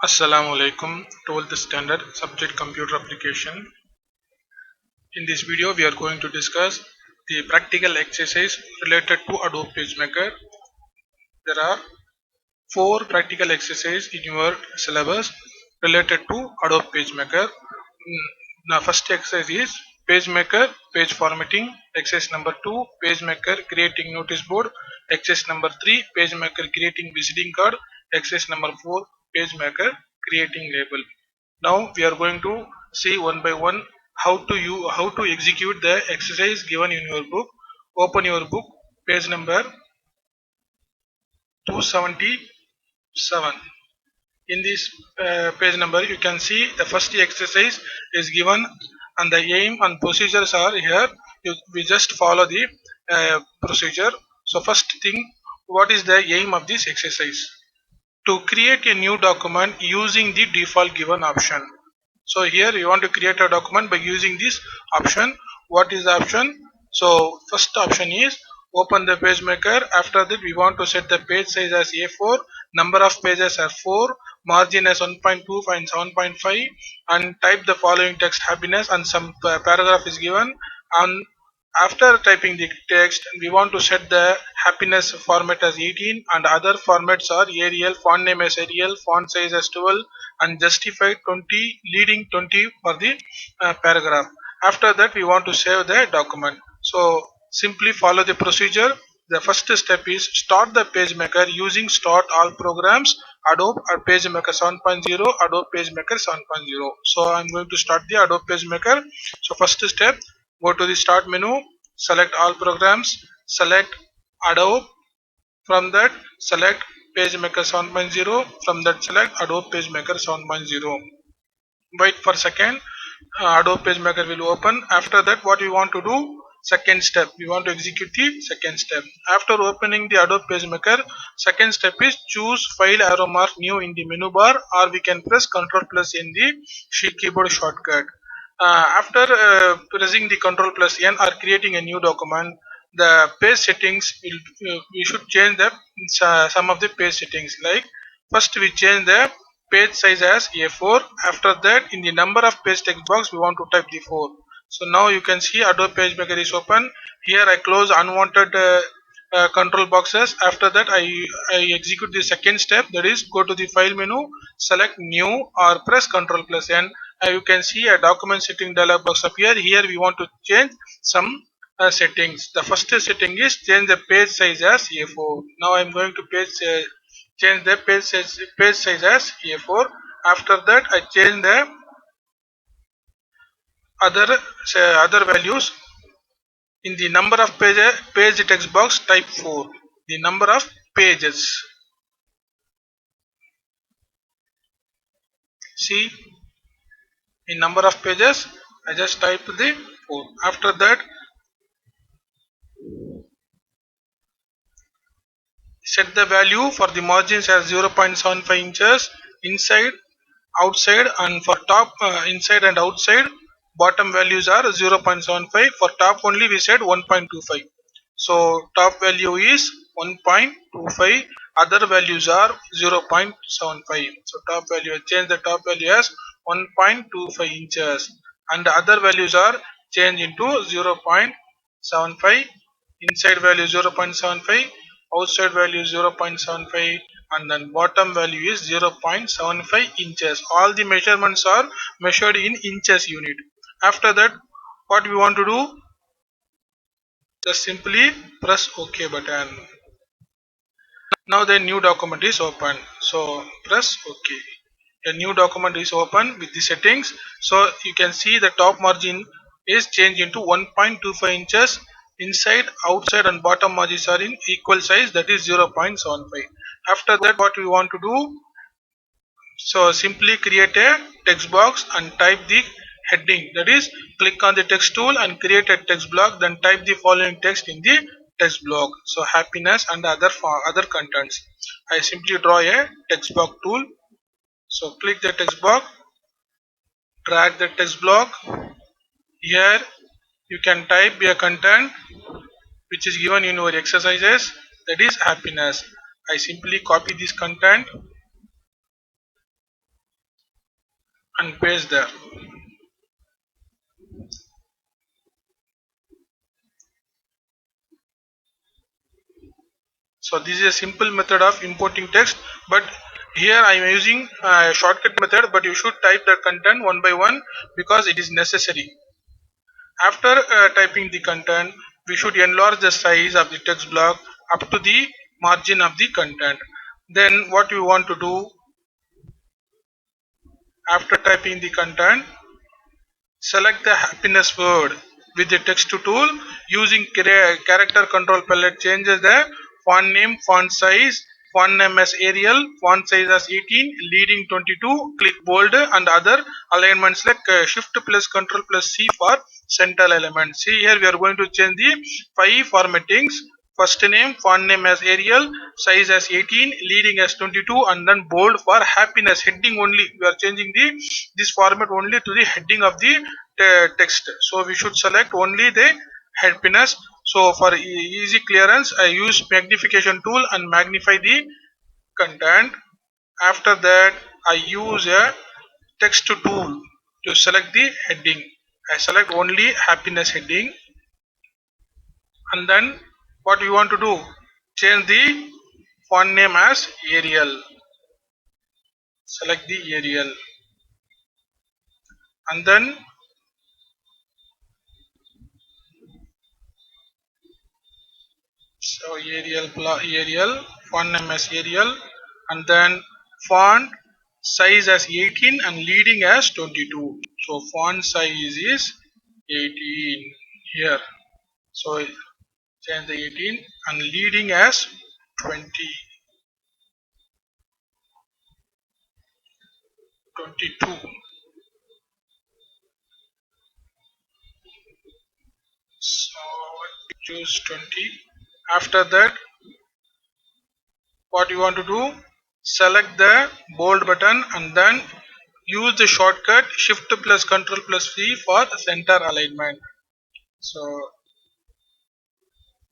Assalamu alaikum. 12th standard subject computer application. In this video we are going to discuss the practical exercise related to Adobe PageMaker. There are 4 practical exercises in your syllabus related to Adobe PageMaker. Now first exercise is PageMaker page formatting. Exercise number 2 PageMaker creating notice board. Exercise number 3 PageMaker creating visiting card. Exercise number 4 PageMaker creating label. Now we are going to see one by one how to execute the exercise given in your book. Open your book, page number 277. In this page number you can see the first exercise is given and the aim and procedures are here. We just follow the procedure. So first thing, what is the aim of this exercise? To create a new document using the default given option. So here you want to create a document by using this option. What is the option? So first option is open the page maker. After that we want to set the page size as A4, number of pages are 4, margin as 1.2 and 7.5, and type the following text happiness, and some paragraph is given. And after typing the text, we want to set the happiness format as 18 and other formats are Arial, font name as Arial, font size as 12, and justify 20, leading 20 for the paragraph. After that we want to save the document. So simply follow the procedure. The first step is start the PageMaker using start all programs, Adobe or PageMaker 7.0, Adobe PageMaker 7.0. So I'm going to start the Adobe PageMaker. So first step, go to the start menu, select all programs, select Adobe. From that select PageMaker 7.0. From that select Adobe PageMaker 7.0. Wait for a second. Adobe PageMaker will open. After that what we want to do? Second step, we want to execute the second step. After opening the Adobe PageMaker, second step is choose file arrow mark new in the menu bar, or we can press Ctrl plus in the keyboard shortcut. After pressing the Ctrl plus N or creating a new document, the page settings we should change the some of the page settings. Like first we change the page size as A4. After that in the number of page text box we want to type the 4. So now you can see Adobe PageMaker is open. Here I close unwanted control boxes. After that I execute the second step, that is go to the file menu, select new or press Ctrl plus N. You can see a document setting dialog box appear. Here we want to change some settings. The first setting is change the page size as A4. Now I am going to change the page size as A4. After that I change the other values. In the number of page text box type 4. The number of pages. See, in number of pages I just type the 4. After that set the value for the margins as 0.75 inches inside, outside, and for top inside and outside bottom values are 0.75. For top only we said 1.25. So top value is 1.25, other values are 0.75. So top value, I change the top value as 1.25 inches and the other values are changed into 0.75. Inside value 0.75, outside value 0.75, and then bottom value is 0.75 inches. All the measurements are measured in inches unit. After that what we want to do? Just simply press OK button. Now the new document is open. So press OK. A new document is open with the settings. So you can see the top margin is changed into 1.25 inches. Inside, outside, and bottom margins are in equal size, that is 0.75. After that what we want to do? So simply create a text box and type the heading, that is click on the text tool and create a text block, then type the following text in the text block. So happiness and other contents. I simply draw a text block tool. So click the text block, drag the text block. Here you can type a content which is given in your exercises, that is happiness. I simply copy this content and paste there. So this is a simple method of importing text, but here I am using a shortcut method, but you should type the content one by one because it is necessary. After typing the content, we should enlarge the size of the text block up to the margin of the content. Then what we want to do after typing the content, select the happiness word with the text tool using character control palette. Changes the font name, font size, font name as Arial, font size as 18, leading 22, click bold and other alignments like shift plus control plus C for central element. See here we are going to change the 5 formattings. First name, font name as Arial, size as 18, leading as 22, and then bold for happiness. Heading only. We are changing the this format only to the heading of the text. So we should select only the happiness. So for easy clearance, I use magnification tool and magnify the content. After that, I use a text tool to select the heading. I select only happiness heading, and then what we want to do, change the font name as Arial. Select the Arial, and then so Arial font name as Arial, and then font size as 18 and leading as 22. So font size is 18 here. So change the 18 and leading as 20, 22. So choose 20. After that, what you want to do, select the bold button and then use the shortcut shift plus control plus C for center alignment. So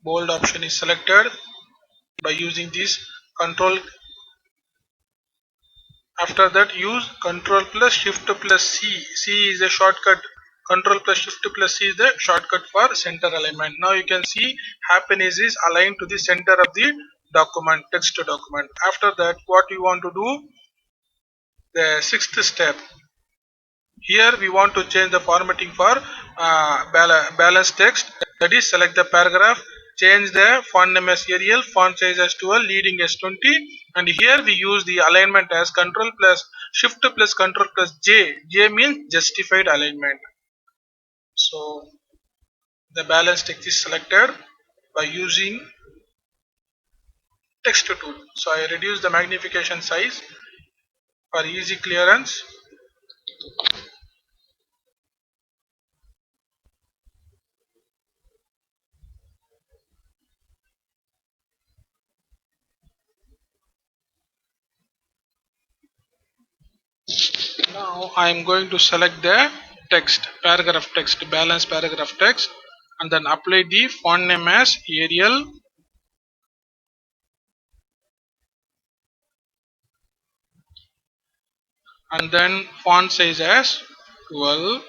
bold option is selected by using this control. After that, use control plus shift plus C. C is a shortcut. Control plus shift plus C is the shortcut for center alignment. Now you can see happiness is aligned to the center of the document, text document. After that, what you want to do, the sixth step. Here we want to change the formatting for balanced text. That is, select the paragraph, change the font name as Arial, font size as 12, leading as 20, and here we use the alignment as Control plus Shift plus Control plus J. J means justified alignment. So the balanced text is selected by using text tool. So I reduce the magnification size for easy clearance. Now I am going to select the text, paragraph text, balance paragraph text, and then apply the font name as Arial, and then font size as 12.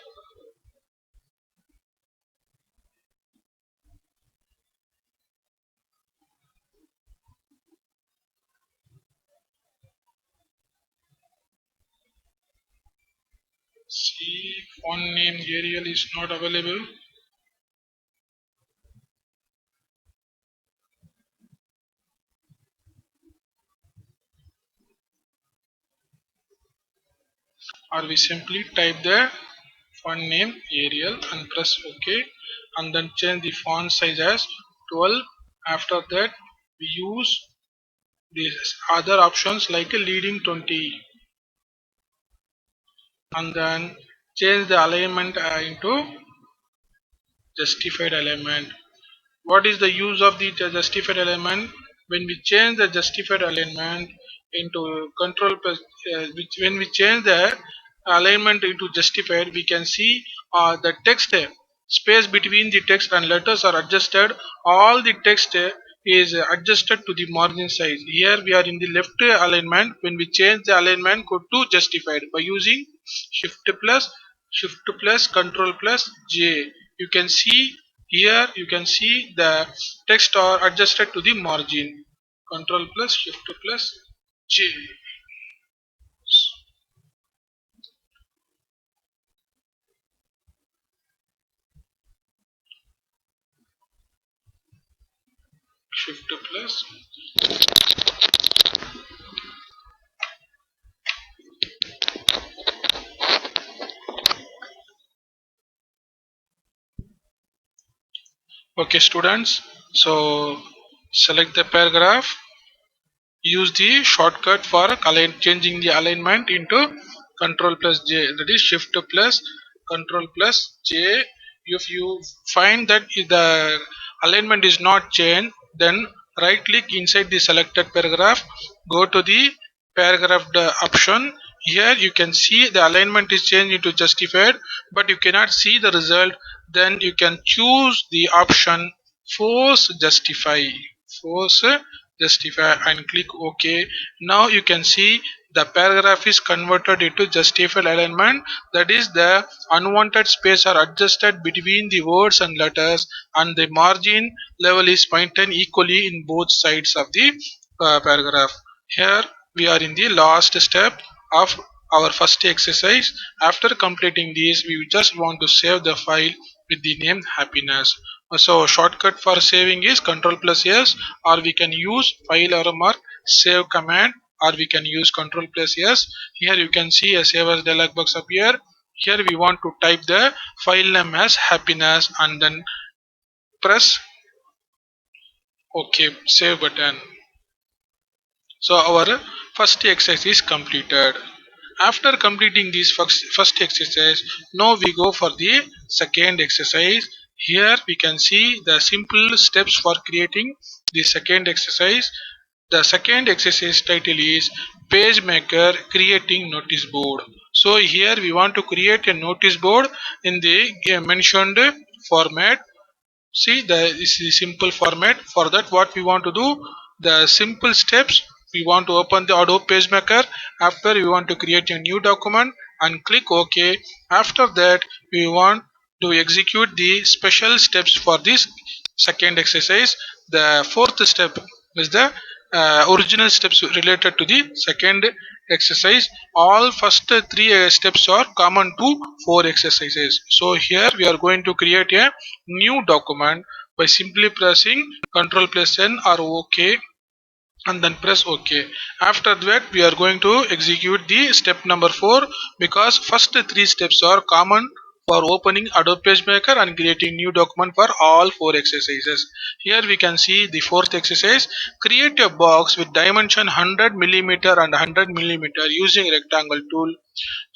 See, font name Arial is not available. Or we simply type the font name Arial and press OK, and then change the font size as 12. After that, we use these other options like a leading 20, and then change the alignment into justified alignment. What is the use of the justified alignment? When we change the justified alignment into control plus, when we change the alignment into justified, we can see the text space between the text and letters are adjusted. All the text is adjusted to the margin size. Here we are in the left alignment. When we change the alignment, go to justified by using shift plus control plus J. You can see here, you can see the text are adjusted to the margin. Control plus shift plus J. Shift plus. Okay, students. So select the paragraph. Use the shortcut for changing the alignment into control plus J, that is shift plus control plus J. If you find that the alignment is not changed, then right click inside the selected paragraph, go to the paragraph option. Here you can see the alignment is changed into justified, but you cannot see the result. Then you can choose the option force justify and click OK. Now you can see the paragraph is converted into justified alignment, that is the unwanted space are adjusted between the words and letters, and the margin level is maintained equally in both sides of the paragraph. Here we are in the last step of our first exercise. After completing this, we just want to save the file with the name happiness. So shortcut for saving is control plus S, or we can use file arrow mark save command, or we can use control plus S. Here you can see a save as dialog box appear. Here we want to type the file name as happiness and then press OK, save button. So our first exercise is completed. After completing this first exercise, now we go for the second exercise. Here we can see the simple steps for creating the second exercise. The second exercise title is Page Maker Creating Notice Board. So here we want to create a notice board in the mentioned format. See, this is simple format. For that, what we want to do, the simple steps, we want to open the Adobe PageMaker. After, we want to create a new document and click OK. After that, we want to execute the special steps for this second exercise. The fourth step is the original steps related to the second exercise. All first three steps are common to four exercises. So here we are going to create a new document by simply pressing Ctrl plus N or OK, and then press OK. After that, we are going to execute the step number 4, because first three steps are common for opening Adobe PageMaker and creating new document for all four exercises. Here we can see the fourth exercise. Create a box with dimension 100 millimeter and 100 millimeter using rectangle tool.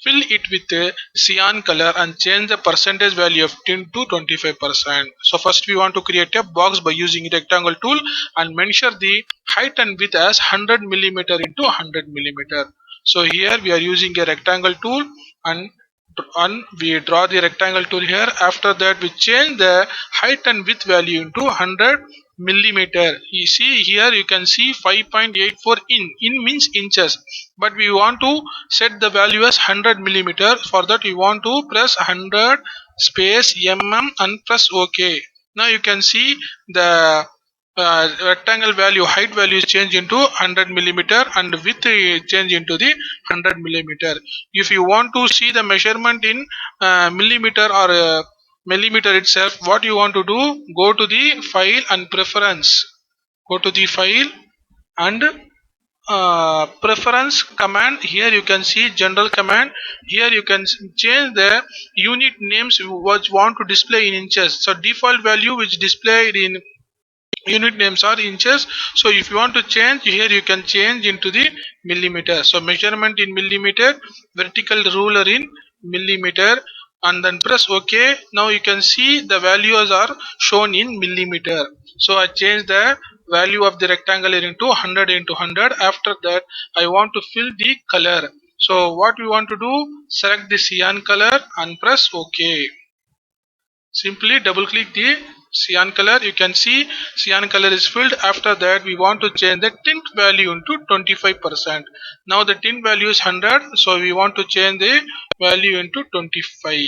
Fill it with a cyan color and change the percentage value of 10 to 25%. So first we want to create a box by using rectangle tool and measure the height and width as 100 millimeter into 100 millimeter. So here we are using a rectangle tool, and we draw the rectangle tool here. After that, we change the height and width value into 100 millimeter. You see here, you can see 5.84 in means inches, but we want to set the value as 100 millimeter. For that, we want to press 100 space and press OK. Now you can see the rectangle value, height value is changed into 100 millimeter and width change into the 100 millimeter. If you want to see the measurement in millimeter or millimeter itself, what you want to do, go to the file and preference, go to the file and preference command. Here you can see general command. Here you can change the unit names which want to display in inches. So default value which displayed in unit names are inches. So if you want to change, here you can change into the millimeter. So measurement in millimeter, vertical ruler in millimeter, and then press OK. Now you can see the values are shown in millimeter. So I change the value of the rectangle into 100 into 100. After that, I want to fill the color. So what we want to do, select the cyan color and press OK. Simply double click the cyan color. You can see cyan color is filled. After that we want to change the tint value into 25%. Now the tint value is 100, so we want to change the value into 25.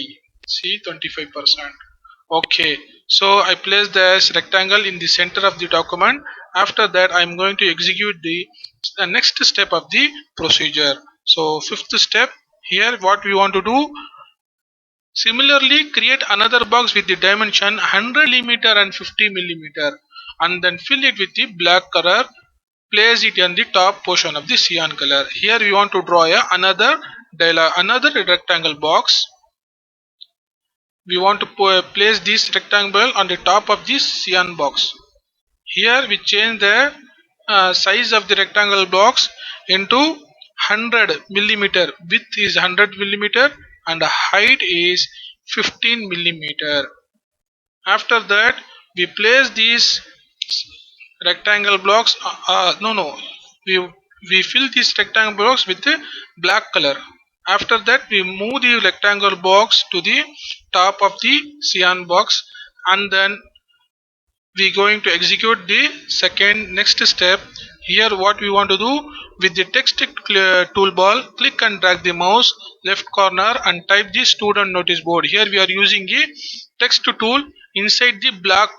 See, 25%. Okay, so I place this rectangle in the center of the document. After that I am going to execute the next step of the procedure. So fifth step, here what we want to do, similarly create another box with the dimension 100 millimeter and 50 millimeter, and then fill it with the black color. Place it on the top portion of the cyan color. Here we want to draw another rectangle box. We want to place this rectangle on the top of this cyan box. Here we change the size of the rectangle box into 100 millimeter. Width is 100 millimeter and height is 15 millimeter. After that we place these rectangle blocks. No, we we fill these rectangle blocks with the black color. After that we move the rectangle box to the top of the cyan box, and then we going to execute the second next step. Here what we want to do, with the text toolbar, click and drag the mouse left corner and type the student notice board. Here we are using a text tool inside the black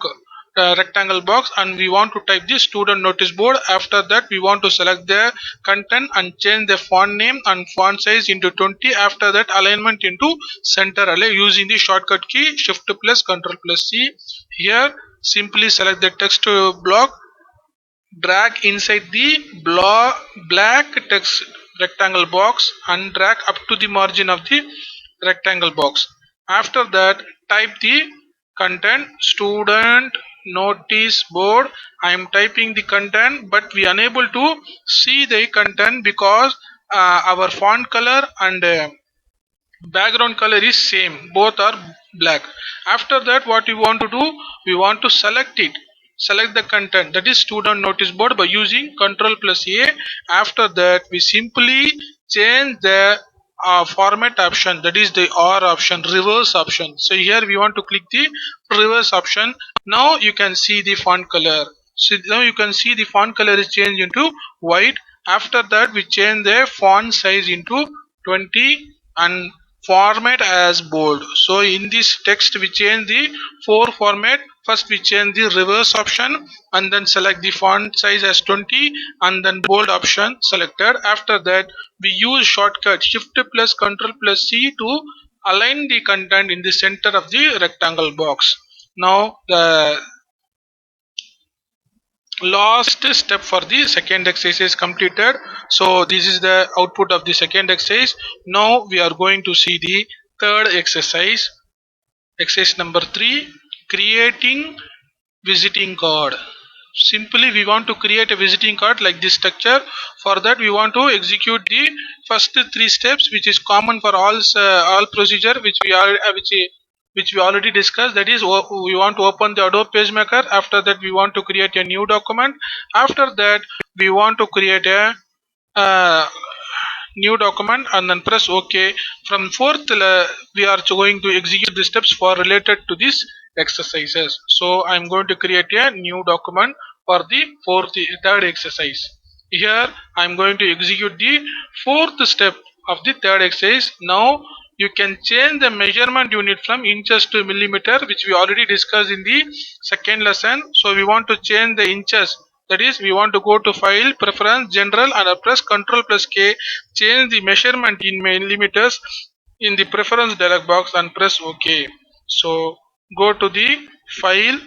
rectangle box, and we want to type the student notice board. After that we want to select the content and change the font name and font size into 20. After that alignment into center align using the shortcut key shift plus control plus C. Here simply select the text block, drag inside the black text rectangle box and drag up to the margin of the rectangle box. After that type the content student notice board. I am typing the content, but we unable to see the content because our font color and background color is same, both are black. After that what we want to do, we want to select the content, that is student notice board, by using Ctrl plus A. After that we simply change the format option, that is the R option, reverse option. So here we want to click the reverse option. Now you can see the font color. So now you can see the font color is changed into white. After that we change the font size into 20 and format as bold. So in this text we change the four format. First we change the reverse option and then select the font size as 20 and then bold option selected. After that we use shortcut shift plus control plus C to align the content in the center of the rectangle box. Now the last step for the second exercise is completed. So this is the output of the second exercise. Now we are going to see the third exercise. Exercise number 3, creating visiting card. Simply we want to create a visiting card like this structure. For that we want to execute the first 3 steps, which is common for all procedure, which we already discussed. That is, we want to open the Adobe PageMaker. After that we want to create a new document. After that we want to create a uh, new document and then press OK. From fourth we are going to execute the steps for related to these exercises. So I am going to create a new document for the third exercise. Here I am going to execute the fourth step of the third exercise. Now you can change the measurement unit from inches to millimeter, which we already discussed in the second lesson. So we want to change the inches, that is, we want to go to file, preference, general, and press Ctrl plus K, change the measurement in millimeters in the preference dialog box and press OK. So go to the file,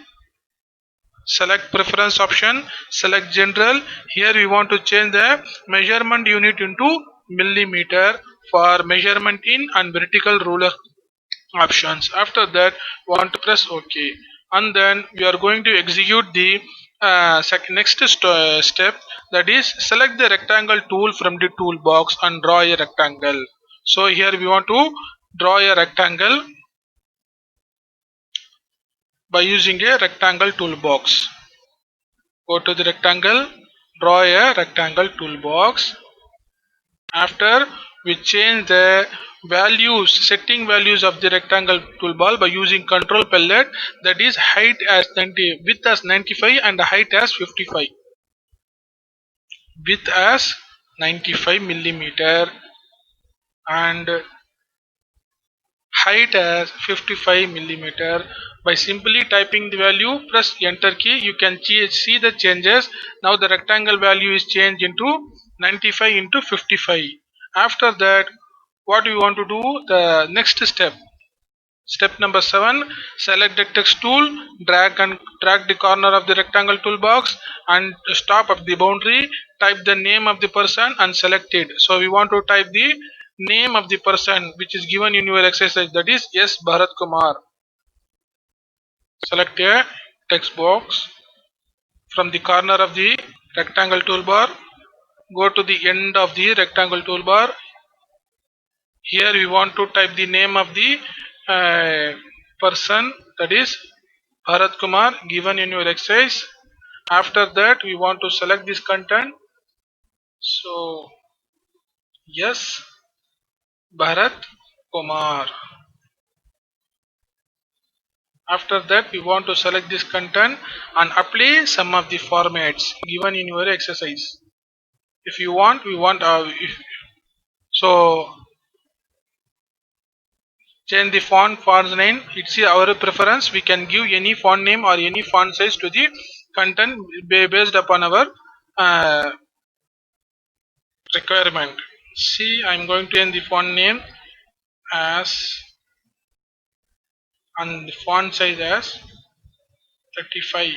select preference option, select general. Here we want to change the measurement unit into millimeter for measurement in and vertical ruler options. After that want to press OK, and then we are going to execute the next step, that is select the rectangle tool from the toolbox and draw a rectangle. So here we want to draw a rectangle by using a rectangle toolbox. Go to the rectangle, draw a rectangle toolbox. After we change the values, setting values of the rectangle toolbar by using control palette, that is height as 90, width as 95 and height as 55. Width as 95 millimeter and height as 55 millimeter. By simply typing the value, press enter key, you can see the changes. Now the rectangle value is changed into 95 into 55. After that, what we want to do, the next step. Step number 7, select the text tool, drag the corner of the rectangle toolbox and stop at the boundary, type the name of the person and select it. So we want to type the name of the person which is given in your exercise, that is S. Bharat Kumar. Select a text box from the corner of the rectangle toolbar, go to the end of the rectangle toolbar. Here we want to type the name of the person, that is Bharat Kumar, given in your exercise. After that we want to select this content. So yes, Bharat Kumar. After that we want to select this content and apply some of the formats given in your exercise. If you want, so change the font name. It's our preference. We can give any font name or any font size to the content based upon our requirement. See, I'm going to change the font name as and the font size as 35.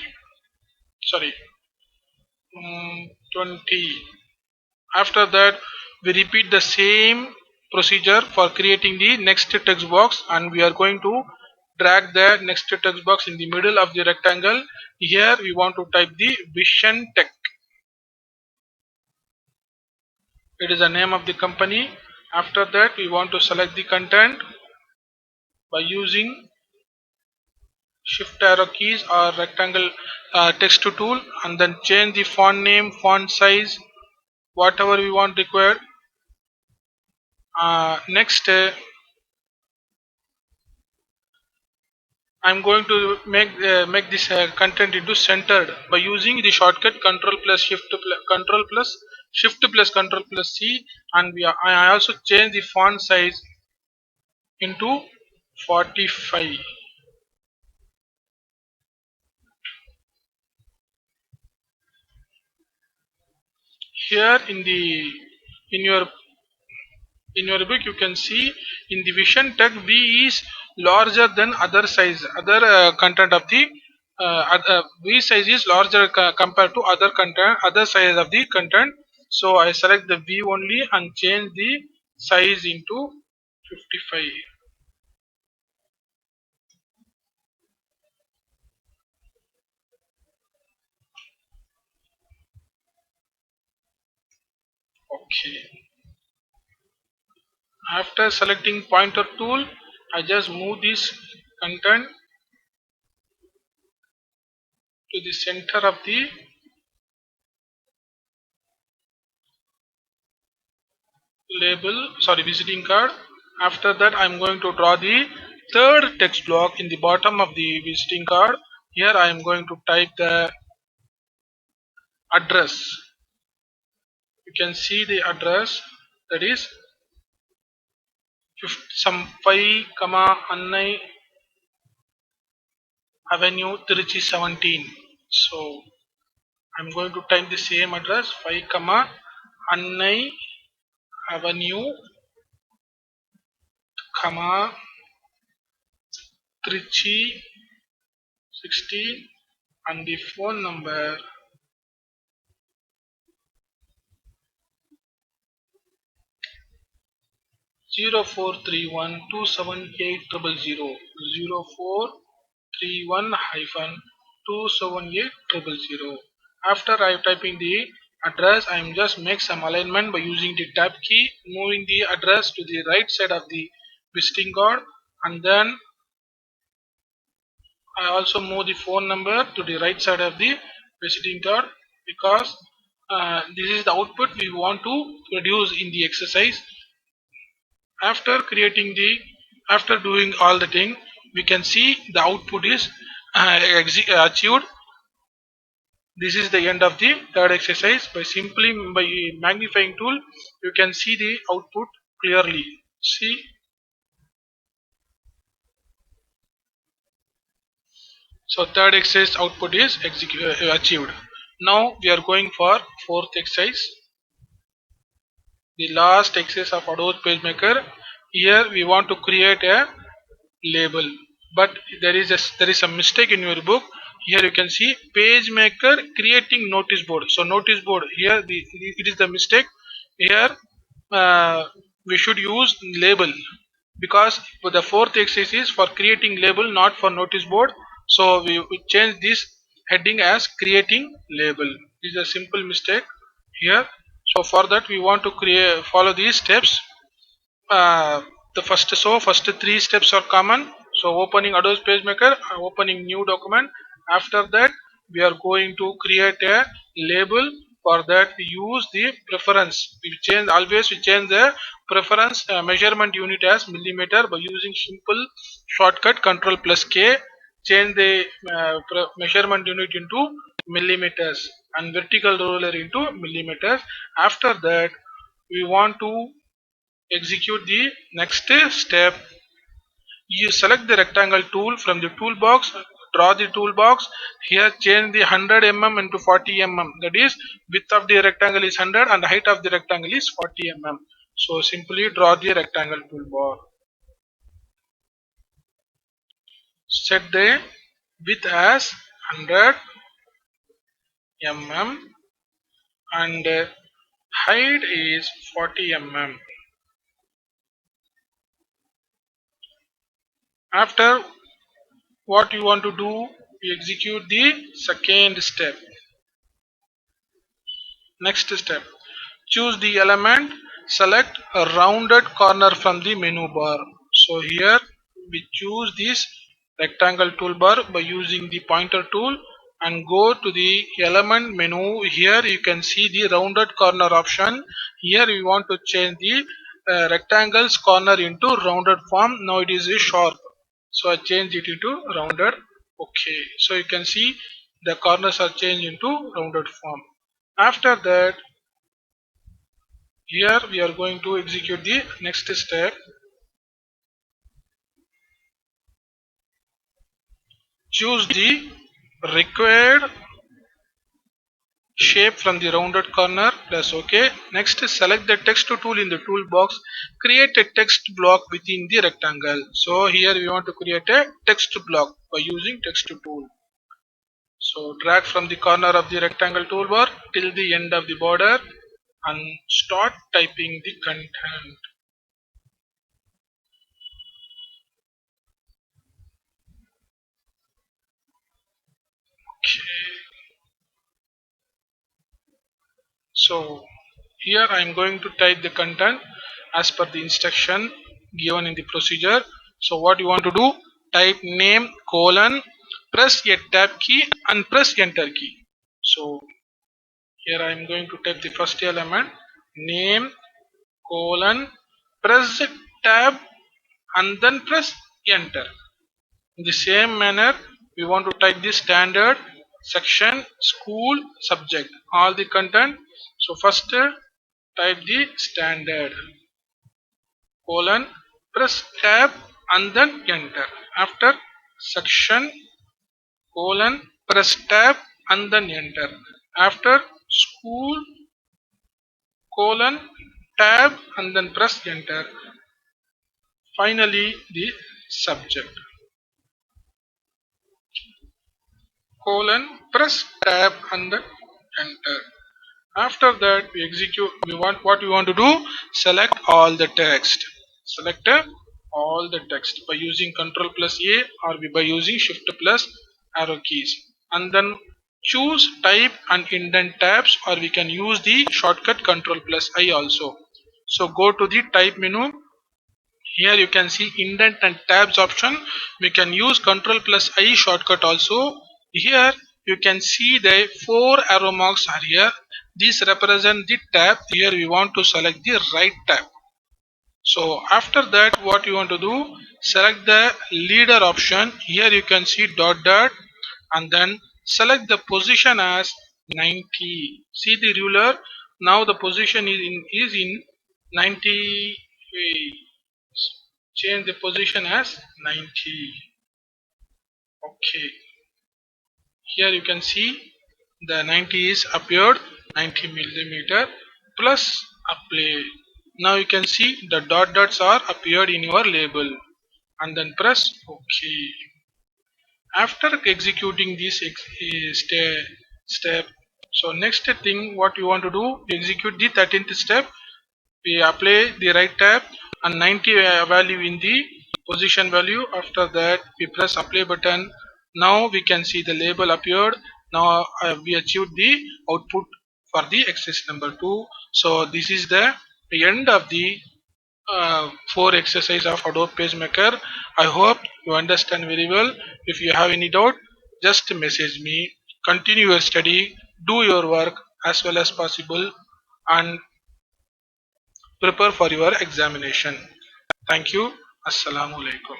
Sorry, 20. After that, we repeat the same procedure for creating the next text box, and we are going to drag the next text box in the middle of the rectangle. Here we want to type the Vision Tech. It is the name of the company. After that we want to select the content by using shift arrow keys or rectangle text tool, and then change the font name, font size, whatever we want required. Next I'm going to make this content into centered by using the shortcut control plus C, and I also change the font size into 45. Here in your in your book you can see in the Vision Tech V is larger than other size, other content of the V size is larger compared to other content, other size of the content. So I select the V only and change the size into 55. Okay. After selecting pointer tool, I just move this content to the center of the visiting card. After that I'm going to draw the third text block in the bottom of the visiting card. Here I am going to type the address. You can see the address, that is some 5 Annai Avenue Tiruchi 17. So I'm going to type the same address, 5 Annai Avenue, Trichy 16, and the phone number 0431278000, 0431-27800. After I typing the address, I am just make some alignment by using the tab key, moving the address to the right side of the visiting card, and then I also move the phone number to the right side of the visiting card, because this is the output we want to produce in the exercise. After creating the, after doing all the thing, we can see the output is achieved. This is the end of the third exercise. By simply by magnifying tool, you can see the output clearly. See, so third exercise output is achieved. Now we are going for fourth exercise, the last exercise of Adobe PageMaker. Here we want to create a label, but there is a mistake in your book. Here you can see PageMaker creating notice board. So notice board here, it is the mistake. Here we should use label, because the fourth exercise is for creating label, not for notice board. So we change this heading as creating label. This is a simple mistake here. So for that we want to create, follow these steps. uh, the first three steps are common. So opening Adobe PageMaker, opening new document. After that we are going to create a label. For that we use the preference. We change the preference measurement unit as millimeter by using simple shortcut Control plus K. Change the measurement unit into millimeters and vertical ruler into millimeters. After that we want to execute the next step. You select the rectangle tool from the toolbox, draw the toolbox. Here change the 100 mm into 40 mm. That is, width of the rectangle is 100 and height of the rectangle is 40 mm. So simply draw the rectangle toolbar. Set the width as 100 mm and height is 40 mm. After, what you want to do, we execute the second step. Next step, choose the element, select a rounded corner from the menu bar. So here we choose this rectangle toolbar by using the pointer tool and go to the element menu. Here you can see the rounded corner option. Here we want to change the rectangle's corner into rounded form. Now it is a sharp, so I change it into rounded. Okay, so you can see the corners are changed into rounded form. After that, here we are going to execute the next step. Choose the required shape from the rounded corner. Press OK. Next, select the text tool in the toolbox. Create a text block within the rectangle. So here we want to create a text block by using text tool. So drag from the corner of the rectangle toolbar till the end of the border and start typing the content. Okay. So here I am going to type the content as per the instruction given in the procedure. So what you want to do, type name colon, press a tab key and press enter key. So here I am going to type the first element, name colon, press tab and then press enter. In the same manner we want to type the standard, section, school, subject, all the content. So first type the standard colon, press tab and then enter. After, section colon, press tab and then enter. After, school colon, tab and then press enter. Finally the subject colon, press tab and then enter. After that we execute, we want, what we want to do, select all the text. Select all the text by using Ctrl plus A or by using Shift plus arrow keys, and then choose type and indent tabs, or we can use the shortcut Ctrl plus I also. So go to the type menu. Here you can see indent and tabs option. We can use Ctrl plus I shortcut also. Here you can see the 4 arrow marks are here. These represent the tab. Here we want to select the right tab. So after that, what you want to do, select the leader option. Here you can see dot dot, and then select the position as 90. See the ruler. Now the position is in 90. We change the position as 90. Okay. Here you can see the 90 is appeared, 90 millimeter plus apply. Now you can see the dot dots are appeared in your label, and then press OK. After executing this step, so next thing what you want to do, execute the 13th step. We apply the right tab and 90 value in the position value. After that we press apply button. Now we can see the label appeared. Now we achieved the output for the exercise number 2. So this is the end of the 4 exercise of Adobe PageMaker. I hope you understand very well. If you have any doubt, just message me. Continue your study, do your work as well as possible, and prepare for your examination. Thank you. Assalamu alaikum.